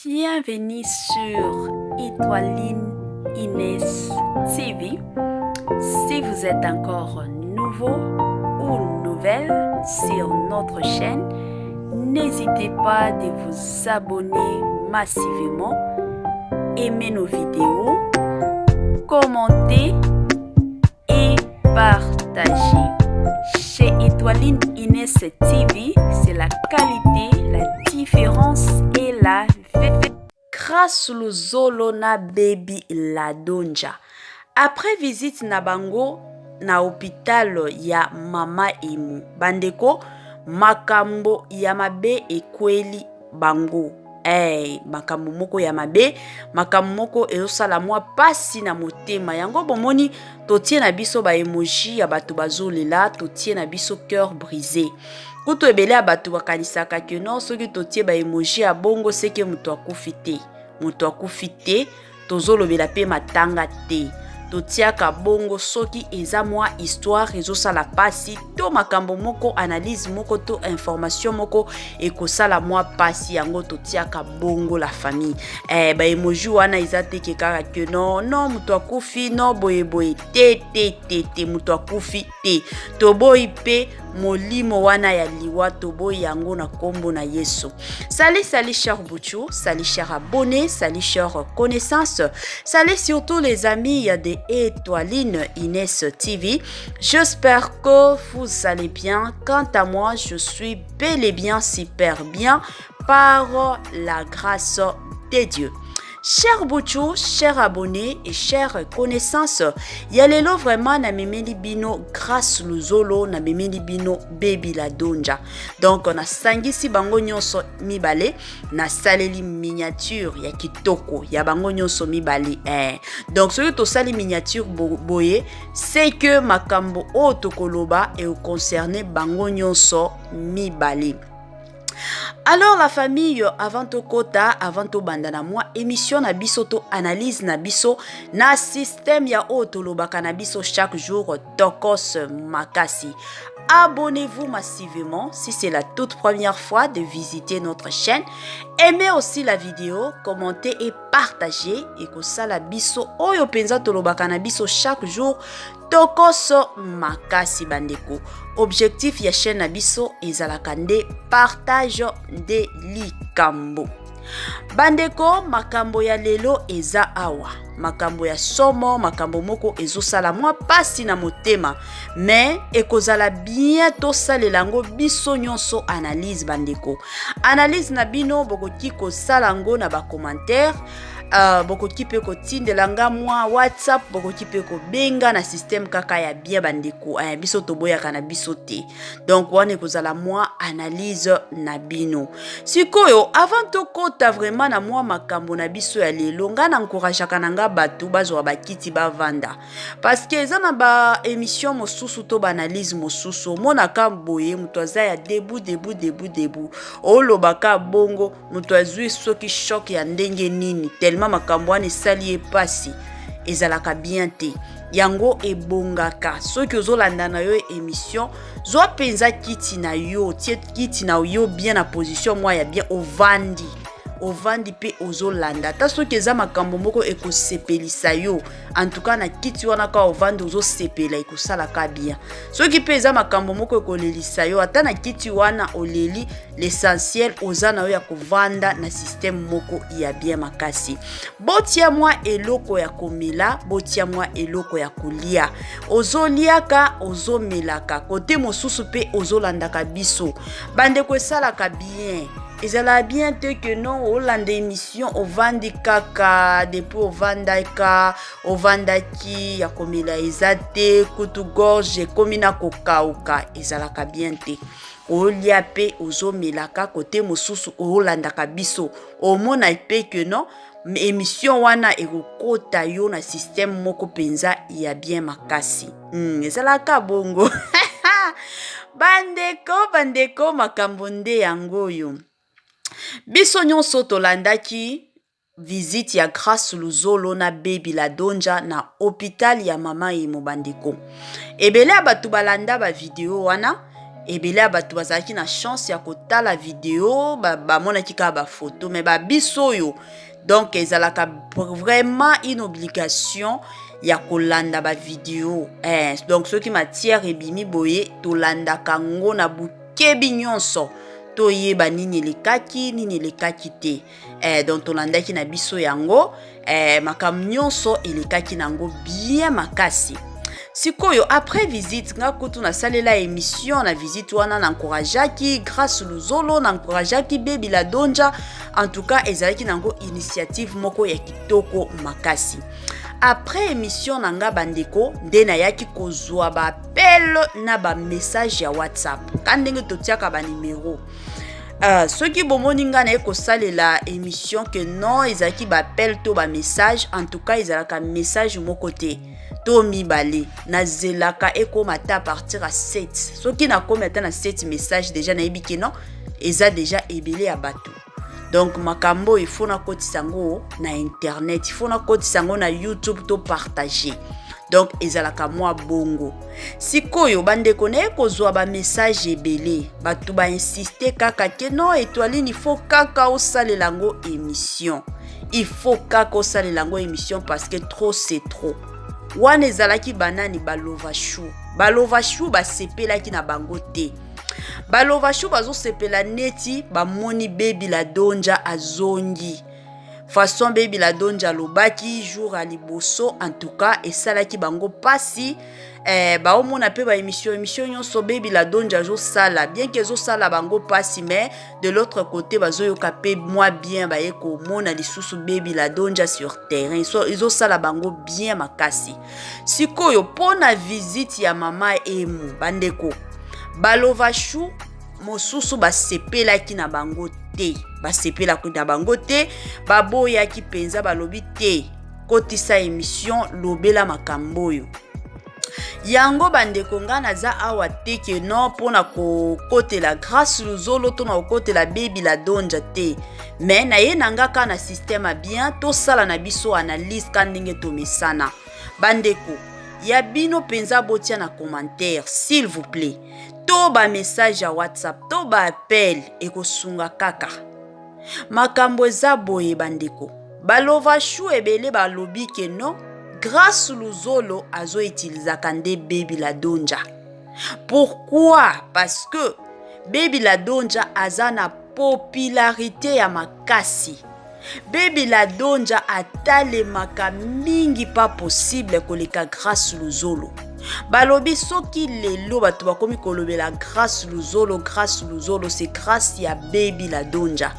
Bienvenue sur Étoiline Inès TV. Si vous êtes encore nouveau ou nouvelle sur notre chaîne, n'hésitez pas de vous abonner massivement, aimer nos vidéos, commenter et partager. Chez Étoiline Inès TV, c'est la qualité, la différence et la vérité. Grâce le zolo na baby la donja. Après visite na bango na hôpital ya mama emu. Bandeko makambo ya mabe ekweli bango. Makambo moko ya mabe, makambo moko ezosala mwa pasi na motema. Yango bomoni totie na biso ba emoji ya bato bazolela, totie na biso cœur brisé. Kuto ebele ya bato bakanisaka ke non soki totie ba emoji ya bongo seke muto akufi te. Muto akufi te, tozolobela pe matanga te. Totiaka bongo soki eza mwa histoire ezosala pasi to makambo moko analyse moko to information moko ekosala mwa pasi yango totiaka bongo la famille. Ba emoji wana eza te ke kaka ke non muto akufi no boye te muto akufi te. Toboyi pe molimo wana ya liwa toboyi yango na kombo na Yesu. Salut cher Bouchou, salut cher abonné, salut cher connaissance, salut surtout les amis de Étoiline Inès TV. J'espère que vous allez bien. Quant à moi, je suis bel et bien super bien par la grâce de Dieu. Cher Bouchou, cher abonné et chère connaissance, yalelo vraiment na memeli bino grâce luzolo na memeli bino baby la donja. Donc on a sangisi bango nyonso mibale na saleli miniature ya kitoko ya bango nyonso mibale. Donc ce to sali miniature boye, c'est que makambo o tokoloba et concerné bango nyonso mibale. Alors la famille, avant to kota, avant to bandana moi, émission na biso to analyse na biso na système ya otolobaka na biso chaque jour tokos makasi. Abonnez-vous massivement si c'est la toute première fois de visiter notre chaîne. Aimez aussi la vidéo, commentez et partagez. Et que ça la biso oyo penza tolobaka na biso chaque jour tokoso makasi bandeko. Objectif ya chaîne na biso ezalaka nde partage de likambo. Bandeko makambo ya lelo eza awa. Makambo ya somo, makambo moko ezosala mwa pasi na motema. Mais ekozala bientôt salelango biso nyonso analyse bandeko. Analyse na bino bokoki kosala ngo na ba commentaire. Bokoki pe ko tindelanga mwa WhatsApp, bokoki pe ko benga na système kaka ya bien bandeko. Biso toboyaka na biso te. Donc wane kozala mwa analyse na bino. Sikoyo avant to kota vraiment na mwa makambo na biso ya lelo nga na encourageaka nanga batu bazwa bakiti bavanda. Parce que eza na ba émission mosusu to ba analyse mosusu mona ka boye muto aza ya debout. Olobaka bongo muto azwi soki choc ya ndenge nini tellement makambo wana esali epasi ezalaka bien te yango ebongaka soki ozolanda na yo émission zwa penza kiti na yo tie kiti na yo bien na position mwa ya bien ovandi pe ozolanda ta soki eza makambo moko ekosepelisa yo en tout cas na kiti wana ka ovandi ozosepela ekosalaka bien soki pe eza makambo moko ekolelisa yo ata na kiti wana oleli l'essentiel oza na yo ya kovanda na système moko ya bien makasi. Botia mwa eloko ya komela, botia mwa eloko ya kolia. Ozoliaka, ozomelaka. Kote mosusu pe ozolandaka biso. Bandeko esalaka bien. Ezala bien te que non olanda émission ovandi kaka depuis ovandaki ya komela ezate kutu gorge komina kokauka ezalaka bien te. Olia pe ozomelaka kote mosusu olandaka biso omona pe que non émission wana ekokota yo na système moko penza ya bien makasi. Ezalaka bongo. Bandeko makambo nde yango yo. Biso nyonso tolandaki visite ya grâce luzolo na baby la donja na hôpital ya mama emo bandeko. Ebele abatu balanda ba video wana ebele bato bazalaki na chance ya kotala video bamonaki kaka bafoto mais babiso oyo donc ezalaka vraiment une obligation ya kolanda bavideo donc soki matière ebimi boye tolandaka ngo na bukebi nyonso toyeba nini elekaki te donc tolandaki na biso yango makambo nyonso elekaki nango bien makasi. Sikoyo après visite nga kutu na salela émission na visite wana na encourageaki grâce Luzolo na encourageaki Baby Ladonja. En tout cas ezalaki nango initiative moko ya kitoko makasi. Après émission nanga bandeko nde na yaki kozwa ba appel na ba message ya WhatsApp kandenge totiaka ba numéro. Soki bomoni nga na kosalela émission que non ezalaki ba appel to ba message, en tout cas ezalaka message moko te to mibale na zelaka ekomata à partir à 7. Soki na komata na 7 message déjà na yebi ke non eza déjà ebele ya bato. Donc makambo il faut na kotisango na internet, il faut na kotisango na YouTube to partager. Donc ezalaka mwa bongo. Sikoyo bandeko na ekozwa ba message ebele bato ba insister kaka ke non Étoiline il faut kaka osalela ngo émission. Il faut kaka osalela ngo émission parce que trop c'est trop. Wana ezalaki banani balovashu basepelaki na bango te. Balovashu bazosepela neti bamoni Baby Ladonja azongi façon Baby Ladonja lobaki jour à liboso. En tout cas esalaki bango pasi baomona pe ba émission nyonso Baby Ladonja zo sala bien que zo sala bango pasi, mais de l'autre côté bazoyoka pe moi bien baye ko mona lisusu Baby Ladonja sur terrain izo sala bango bien makasi. Sikoyo pona visite ya mama emu bandeko balovashu mosusu basepelaki na bango te, basepelaki na bango te, baboyaki penza balobi te kotisa émission lobela makambo oyo. Yango bandeko nga naza awa te ke non pona kote la grâce Luzolo to na kote la Baby Ladonja te, mais na ye nanga ka na système bien to sala na biso analyse kandenge to mesana. Bandeko ya bino penza botia na commentaire s'il vous plaît, to ba message ya WhatsApp to ba appel ekosunga kaka makambo eza boye bandeko. Balovashu ebele balobi ke non grâce Luzolo azo utilizaka nde Baby Ladonja. Pourquoi? Parce que Baby Ladonja aza na popularité ya makasi. Baby Ladonja atalemaka mingi pas possible koleka grâce Luzolo. Balobi soki lelo bato bakomi kolobela grâce Luzolo c'est grâce ya Baby Ladonja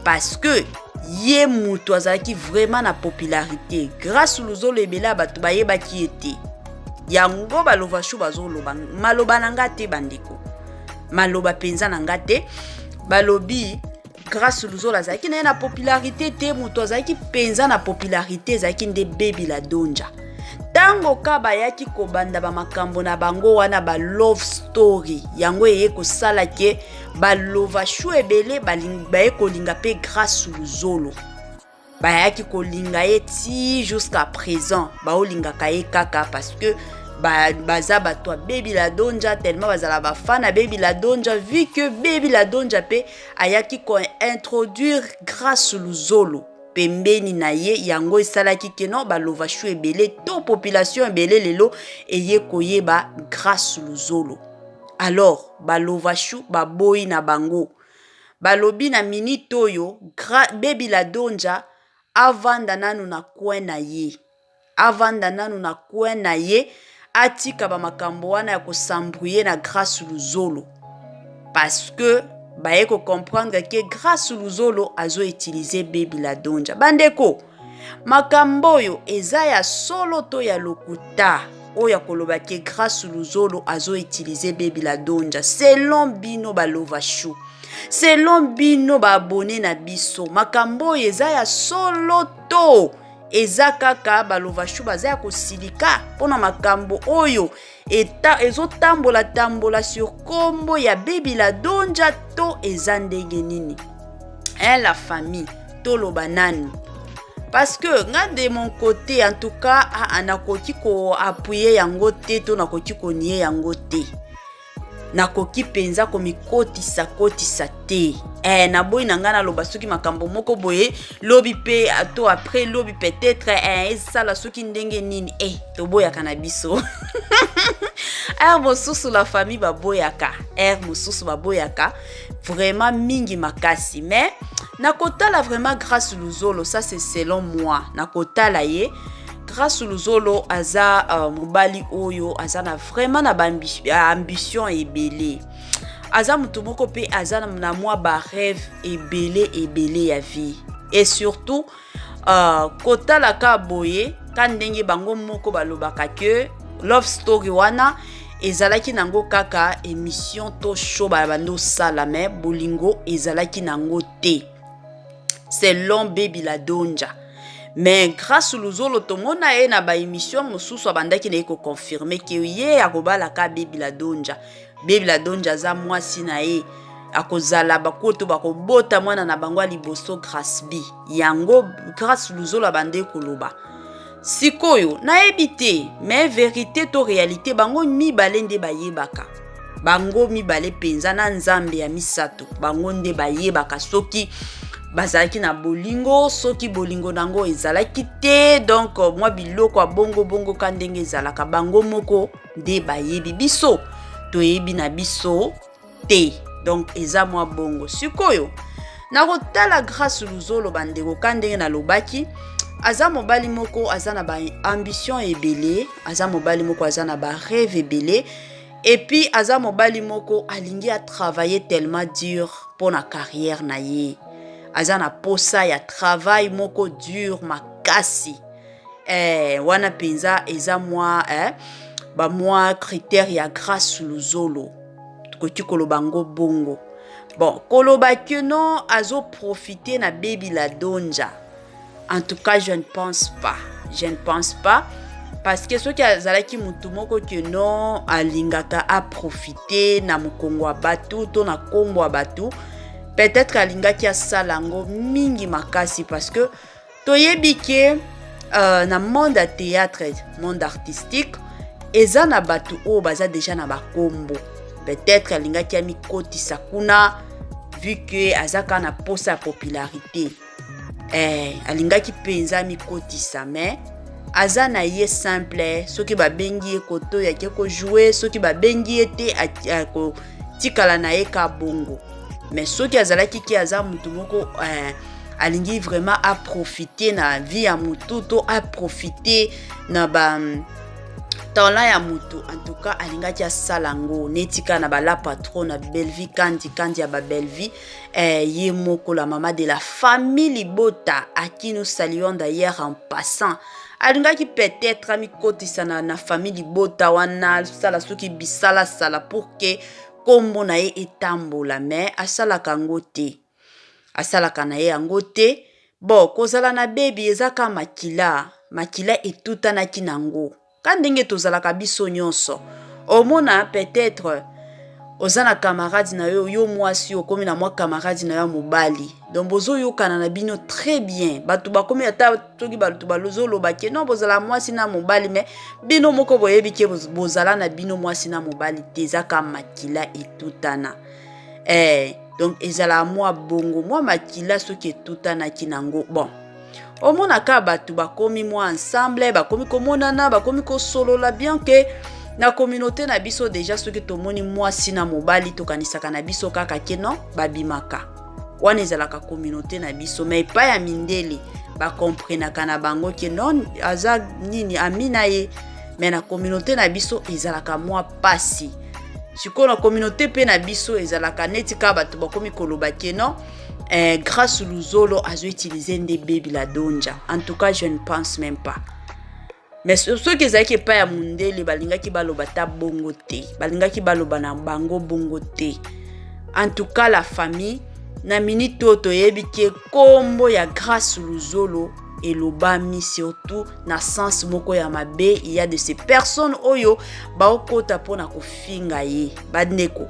parce que ye mutu azalaki vraiment na popularité. Grâce Luzolo ebela bato bayebaki ete yango balovashu bazoloba maloba nanga te bandeko, maloba penza nanga te. Balobi grâce Luzolo azalaki na popularité te, mutu azalaki penza na popularité ezalaki nde Baby Ladonja. Tango ka bayaki kobanda ba makambo na bango wana ba love story yango eye kosala ke balovashu ebele baye kolinga pe grâce Luzolo, bayaki kolinga ye ti jusqu'à présent baolinga kaye kaka parce que baza bato Baby Ladonja tellement bazala ba fan na Baby Ladonja vu que Baby Ladonja pe ayaki ko introduire grâce Luzolo pembeni na ye yango esalaki ke non balovashu ebele to population ebele lelo eye koyeba grâce Luzolo. Alors balovashu baboyi na bango balobi na minute oyo Baby Ladonja avanda nanu na coin na ye atika ba makambo wana ya kosambrouiller na grâce Luzolo parce que baye ko comprendre que grâce Luzolo azo utiliser Baby Ladonja. Bandeko makambo yo eza ya solo to ya lokuta oya koloba ke grâce Luzolo azo utiliser Baby Ladonja selon bino balovashu, selon bino ba abonné na biso. Makambo eza ya solo to eza kaka balovashu baza ya kosilika pona makambo oyo ezotambola sur kombo ya Baby Ladonja to eza ndenge nini la famille to loba nani. Parce que nga de mon côté en tout cas nakoki ko appuyer yango te to nakoki ko nier yango te. nakoki penza komikotisa kotisa te. Na boy nanga na loba soki makambo moko boye lobi pe to après lobi peut-être ça la soki ndenge nini to boyaka na biso. Mosusu la famille baboyaka, mosusu baboyaka vraiment mingi makasi, mais nakotala vraiment grâce Luzolo, ça c'est selon moi, nakotala ye grâce Luzolo aza mobali oyo aza na vraiment na ambition ebele, aza mutu moko pe aza na mwa ba rêve ebele ya vie, et surtout kotala ka boye kan ndenge bango moko balobaka ke love story wana ezalaki nango kaka émission to show ba bando sala, mais bolingo ezalaki nango te selon Baby Ladonja. Mais grâce Luzolo tomona e na ba émission mosusu abandaki na ko confirmer que ye akobala ka Baby Ladonja. Baby Ladonja za mwasi na ye akozala bakoto bakobota mwana na bango liboso grâce bi yango grâce Luzolo abande koloba. Sikoyo na ebite, mais vérité to réalité bango mibale nde bayebaka. Bango mibale penza na nzambe ya misato. Bango nde bayebaka soki bazalaki na bolingo, soki bolingo nango ezalaki te, donc moi biloko a bongo kandenge ezalaka bango moko nde bayebi biso. Toyebi na biso te. Donc eza moi bongo. Sikoyo na kotala grâce Luzolo bandeko kandenge na lobaki aza mobali moko aza na ba ambition ebele, aza mobali moko aza na ba rêve ebele, et puis aza mobali moko alingi a travailler tellement dur pour na carrière na ye. Aza na posa ya travail moko dur makasi. Wana penza eza moi ba moi critère ya grâce Luzolo. Tukoki kolobango bongo. Bon, koloba que non azo profiter na Baby Ladonja. En tout cas, je ne pense pas. Je ne pense pas. Parce que ceux qui azalaki mutu moko que non alingaka a profiter na mukongo wa batu to na kombo wa batu. Peut-être alingaki a salango mingi makasi parce que toyebi ke na monde à théâtre, monde artistique, eza na batu o baza déjà na bakombo. Peut-être alingaki a mikoti sakuna vu que azaka na posa popularité. Alingaki penza mikotisa, mais aza na ye simple, soki ba bengi koto ya ko jouer, soki ba bengi ete ko tikala na ye ka bongo. Mais soki azalaki ki aza mutu moko alingi vraiment à profiter na vie ya mutu to à profiter na ba talent ya mutu. En tout cas alingaki asalango netika na ba la patron na Bellevie kandi ya ba Bellevie. Ye moko la maman de la famille Libota à qui nous saluons d'ailleurs en passant. Alingaki peut-être ami kotisa na famille Libota wana sala soki bisala sala pour que kombo na ye etambola, mais asala kangote. Asala kanaye angote. Bon, kozala na baby ezaka makila etuta na kinango. Kandenge tozala kabiso nyonso. Omona peut-être ozana camarade na yo mwasi okomi na mwa camarade na yo mobali. Donc bozo yo kana bino très bien. Batu bakomi ata toki batu balozolo bake non bozala mwasi na mobali, mais bino moko boyebi ke bozala na bino mwasi na mobali tezaka makila etutana. Donc ezala mwa bongo mwa makila soki etutana kinango. Bon. Omona ka batu bakomi mwa ensemble, bakomi komonana, bakomi ko solola bien que na communauté na biso déjà ceux qui tomoni mwasi na mobali to kanisaka na biso kaka keno babimaka. Wana ezalaka communauté na biso, mais pas ya mindele ba comprenaka na bango ke non aza nini amina ye, mais na communauté na biso ezalaka mwa pasi. Siko na communauté pe na biso ezalaka neti ka batu bakomi koloba ke non grâce Luzolo azo utiliser nde Baby Ladonja. En tout cas je ne pense même pas. Mais ceux qui zaki pa ya mundele balingaki baloba ta bongo te, balingaki baloba na bango bongo te. En tout cas la famille na minute oto yebi ke kombo ya grâce Luzolo elobami surtout na sens moko ya mabe. Il y a de ces personnes oyo ba okota pona kofinga ye badneko.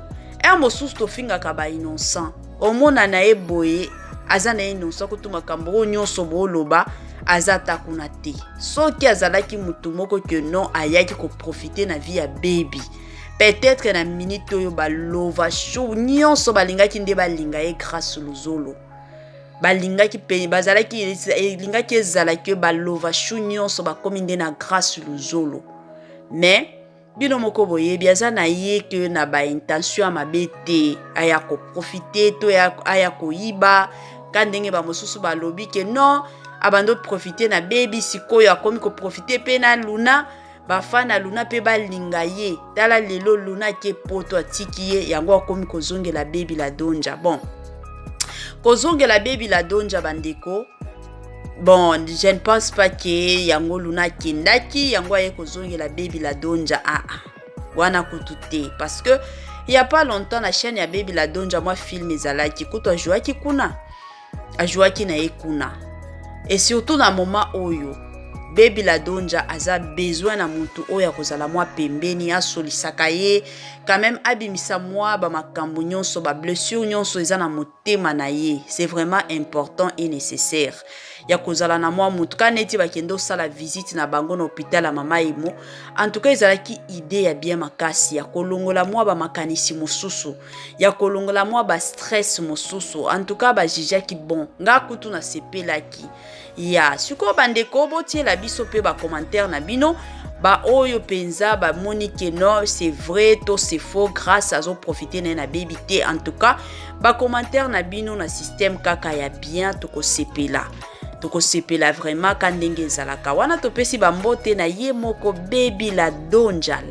Mosusu to finga ka ba innocent. Omona na ye boye azana innocent kutuma kambo nyonso boloba azata kuna te. Soki azalaki mutu moko que non ayaki ko profiter na vie ya baby. peut-être na minute oyo balova chou nyonso balingaki nde balinga ye grâce luzolo balingaki pe bazalaki elingaki ezalaki balova chou nyonso bakomi nde na grâce luzolo mais bino moko boyebi aza na ye ke na intention ya mabe te aya koprofite to aya koyiba ka ndenge bamosusu balobi ke non abando profite na baby sikoyo akomi koprofite pe na Luna bafana Luna pe balinga ye tala lelo Luna ke poto atiki ye yango akomi kozongela baby la donja bon kozongela baby la donja bandeko. Bon, je ne pense pas que yango Luna kindaki yango aye kozongela baby la donja wana kutute parce que il y a pas longtemps la chaîne ya baby la donja moi film ezalaki kuto ajuaki kuna ajuaki na ye kuna et surtout na moment oyo baby la donja aza besoin na mutu oyo kozala moi pembeni asolisaka ye quand même abimisa moi ba makambo nyonso ba blessure nyonso eza na motema na ye c'est vraiment important et nécessaire ya kozala na moi mutu kaneti bakendo sala visite na bango na hôpital ya mama Imo en tout cas ezalaki idée ya bien makasi ya kolongola moi ba makanisi mosusu ya kolongola moi ba stress mosusu en tout cas ba jijaki bon nga kutu na sepelaki ya siko bandeko botiela biso pe ba commentaire na bino ba oyo penza ba monique non c'est vrai to c'est faux grâce à zo profiter na baby té en tout cas ba commentaire na bino na système kaka ya bien to ko sepela vraiment quand ndenge ezalaka wana topesi bambote na ye moko baby la donja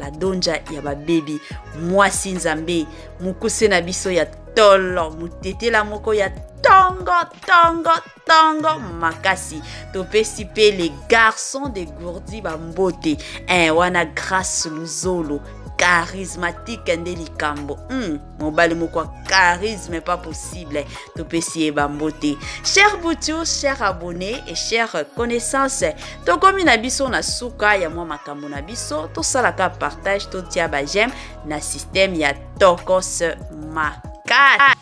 ya ba baby mwasi nzambe mukuse na biso ya tolo mutetela moko ya tongo makasi topesi pe les garçons de gourdi bambote wana grâce luzolo charismatique nde likambo mobali moko charisme pas possible topesi e bambote. Chers boutou, chers abonnés et chers connaissances tokomi na biso na suka ya mwa makambo na biso tosalaka partage totia ba j'aime na système ya Tokos Makasi.